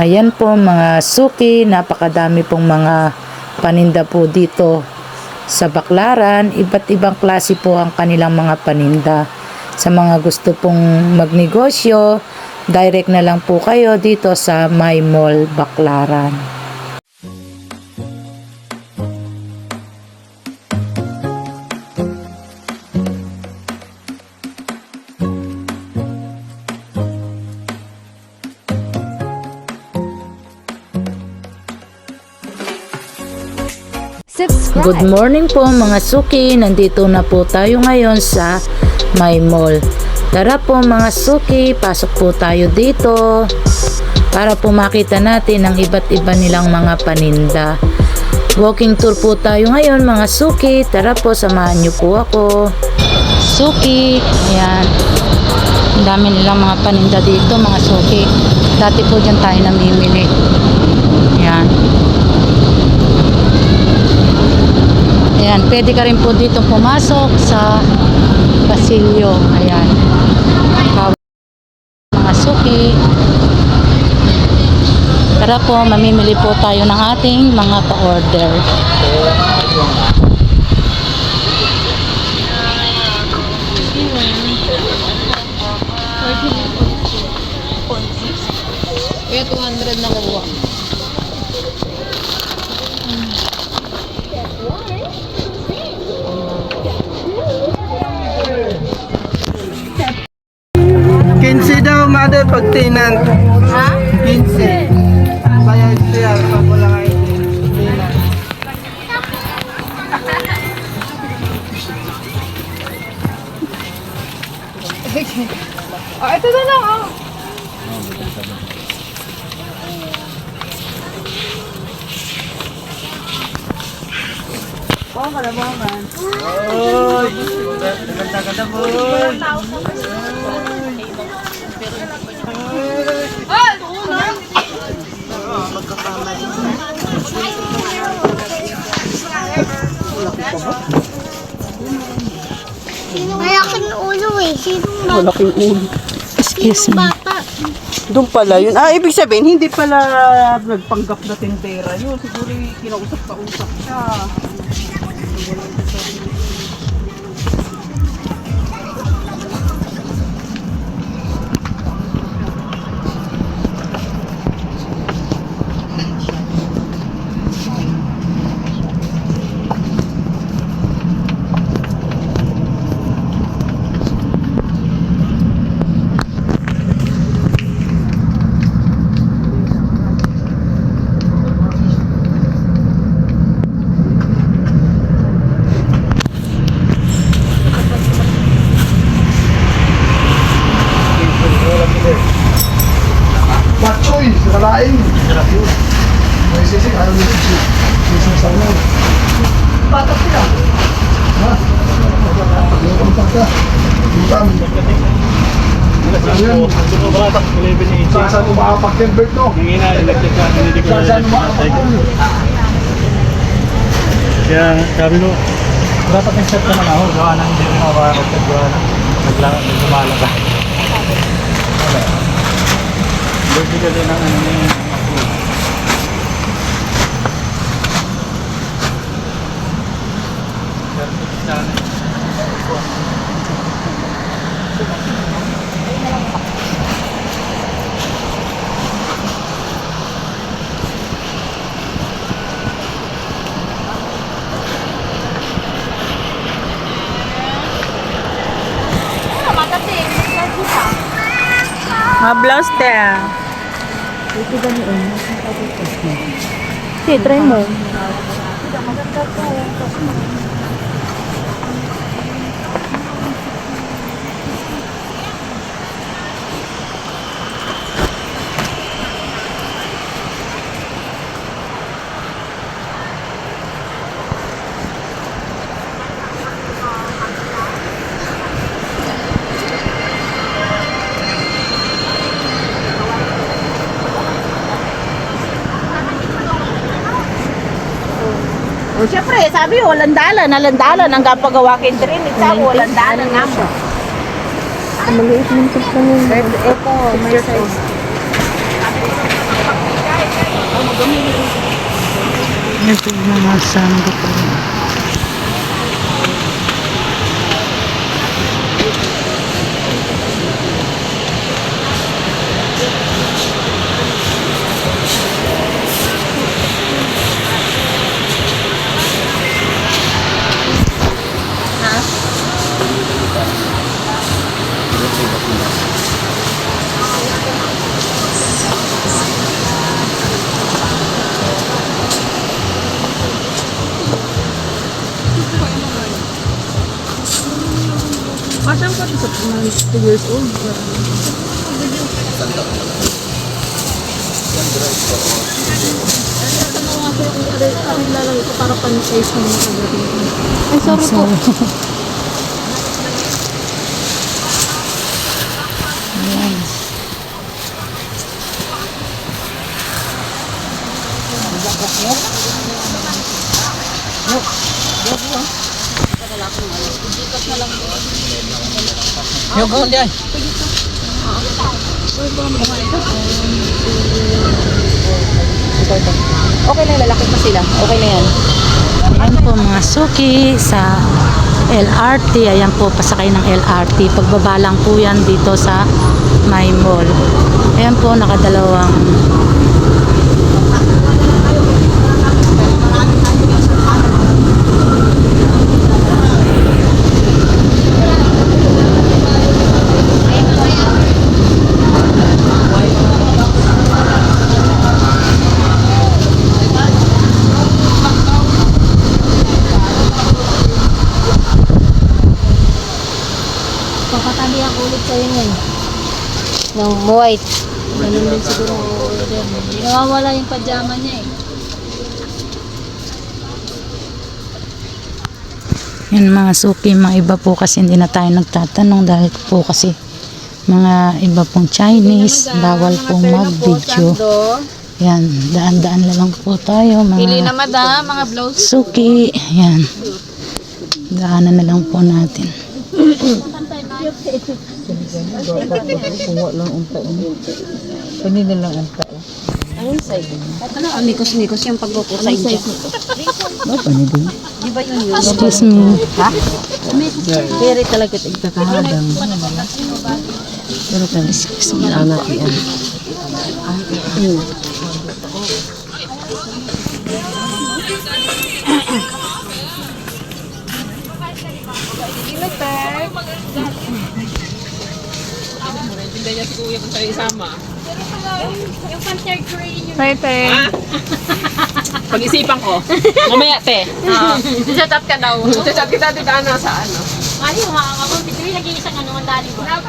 Ayan po mga suki, napakadami pong mga paninda po dito sa Baclaran. Iba't ibang klase po ang kanilang mga paninda. Sa mga gusto pong magnegosyo, direct na lang po kayo dito sa My Mall Baclaran. Good morning po mga suki, nandito na po tayo ngayon sa My Mall. Tara po mga suki, pasok po tayo dito para po makita natin ang iba't iba nilang mga paninda. Walking tour po tayo ngayon mga suki, tara po samahan niyo po ako. Suki, ayan, ang dami nilang mga paninda dito mga suki. Dati po dyan tayo namimili. Ayan. Ayan, pwede ka rin po dito pumasok sa pasilyo. Ayan. Mga suki. Tara po, mamimili po tayo ng ating mga pa-order. Kaya 200 na kuha. Daw, mother, pag tenant. Ha? 15. Bayad siya pag wala nga tenant. Oh, ito na lang, oh. Bawang ka na, bawangan. Oy! Ganda-ganda po! Malaking ulo eh. Malaking ulo. Excuse me. Bata. Doon pala yun. Ibig sabihin, hindi pala nagpanggap na tindera yun. Siguro kinausap-kausap siya. Machoy, sakalain. May sisig, ayaw nyo sisig. Sisig sa ulo. Patak sila. Ha? Ayaw kang pagka. Bukan. Ayan. Saan mo makapag-convert to? Saan mo makapag-convert? Kaya sabi ko, dapat yung-set ka na ako, gawa na hindi mo makakapag gawa na naglangan, lumalaga. Hindi ka din ang ano yung Mga blouse te, ah. Okay, try mo. O syempre, sabi walang dalan hanggang pagawa kay Trinity. Sabi walang dalan nga mo. Maliit yung tip ka nun. Ito, may size. Yan po yung mga sangga po. Okay na, lalaki pa sila. Okay na yan. Ayan po mga suki sa LRT. Ayan po, pasakay ng LRT. Pagbaba lang po yan dito sa My Mall. Ayan po, nakadalawang Papatali ako ulit sa'yo ngayon. Ng white. Ganun din siguro ang order. Hindi nawawala yung pajama niya eh. Yan mga suki, mga iba po kasi hindi na tayo nagtatanong dahil po kasi mga iba pong Chinese, bawal pong mag-video. Yan, daan-daan na lang po tayo Pili na mga madam, mga blouse. suki. Yan, daanan na lang po natin. Ano, nikos-nikos yung pagkukusay dyan. Excuse me. Very talaga ikakahadang. Excuse me lang po. Pepe. Pag-isipan ko. Mamaya, te. Chat ka daw. Chat kita dito sa ano. Mali, humakak ako. Pituloy nag-iisang ano ang dali ba?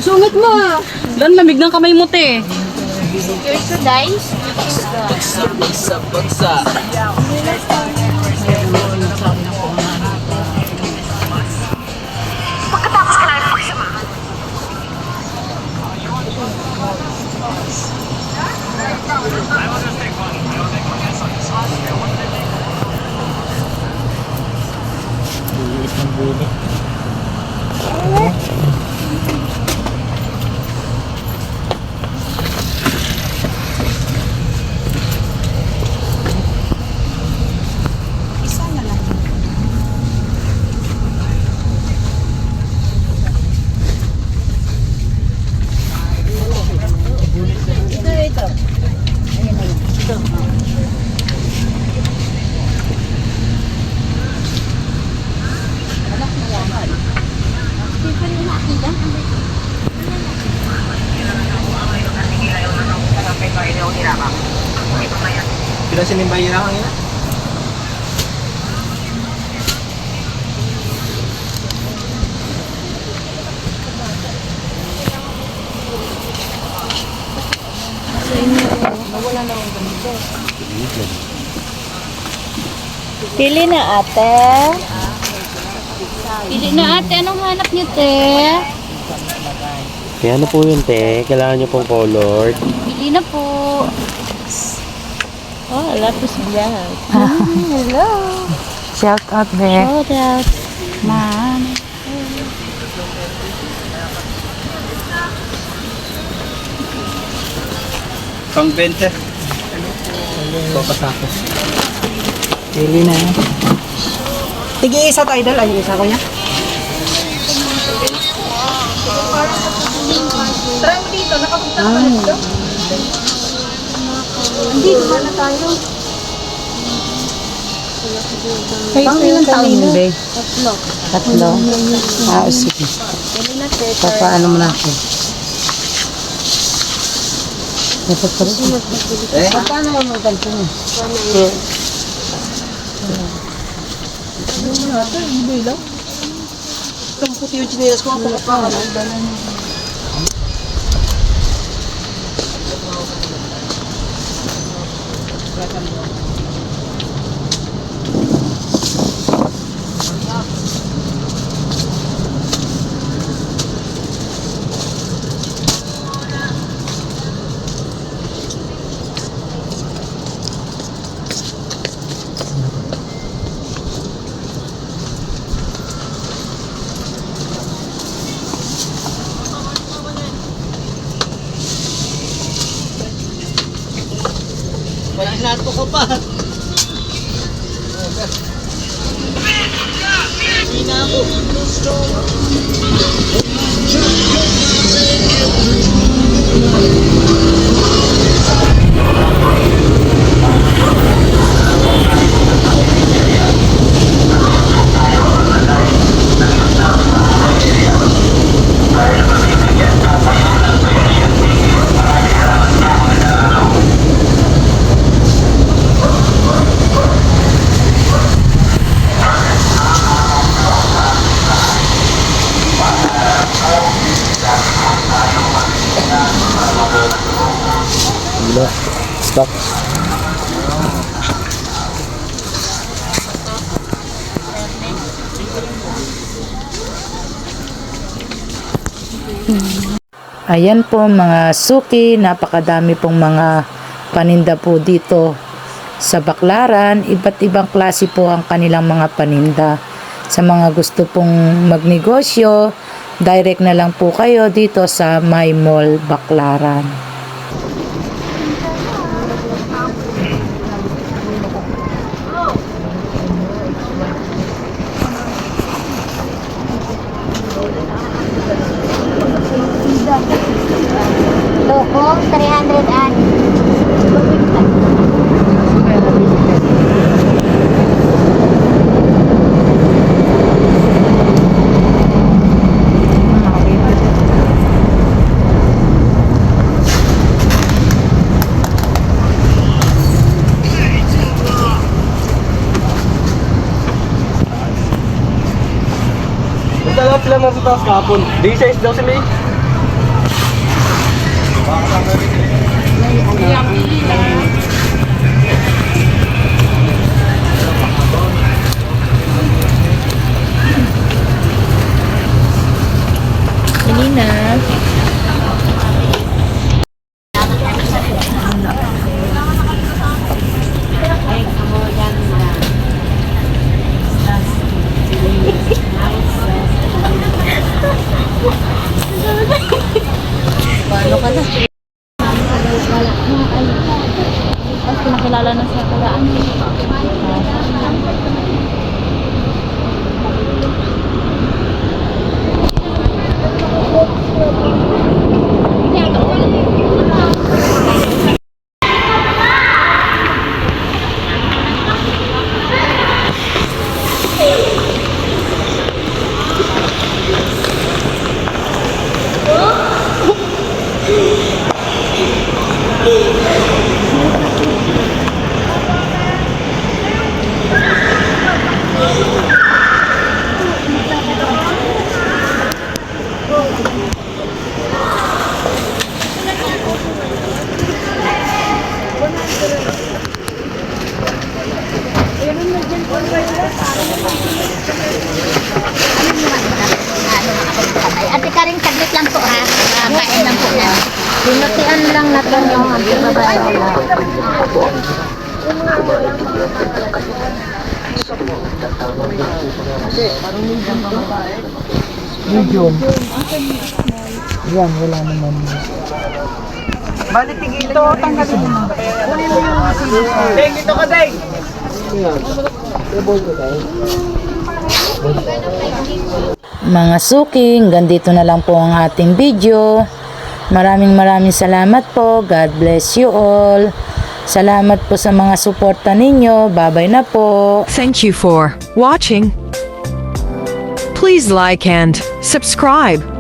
Sungit mo. Lan, lamig ng kamay mo, te. Yours to dice? Pinasin yung bayirang ang ina? Pili na ate. Pili na ate. Anong hanap niyo, te? Kaya ano po yun, te? Kailangan nyo pong colored. Pili na po. Oh, lapis vlog. Hello. Shout out, be. Shout out. Man. Pang 20. Papasako. Pili na yan. Tigi-isa tayo dal. Ay, isa ko niya. Try mo dito, nakapunta ka na dito. Hindi, naman na tayo. Pang ilang taon yun, be? Tatlo. Tatlo. Ah, sige. Papaano mo na ako? Dapat pa rin. Paano mo magkanto mo? Itong puti yung chinelas ko. Ako pa. Walang hinato ko pa. Hindi na ako. Stop. Ayan po mga suki, napakadami pong mga paninda po dito sa Baclaran. Iba't ibang klase po ang kanilang mga paninda. Sa mga gusto pong magnegosyo, direct na lang po kayo dito sa My Mall Baclaran. Loko, 300 an. Dalawa sila nasa taas kapon. Di size daw sila eh. Hindi na. Paano ka na? Tapos pinakilala na sa kalaan. Ate Karing, saglit lang po ha. Kain lang po na. Binutian lang natin yung babae. Medium. Yan, wala naman. Bali, tigil ito, tanggalin mo. Kunin mo yung Deng, ito ka, Deng! Mga suki, hanggang dito na lang po ang ating video. Maraming salamat po. God bless you all. Salamat po sa mga suporta ninyo. Bye-bye na po. Thank you for watching. Please like and subscribe.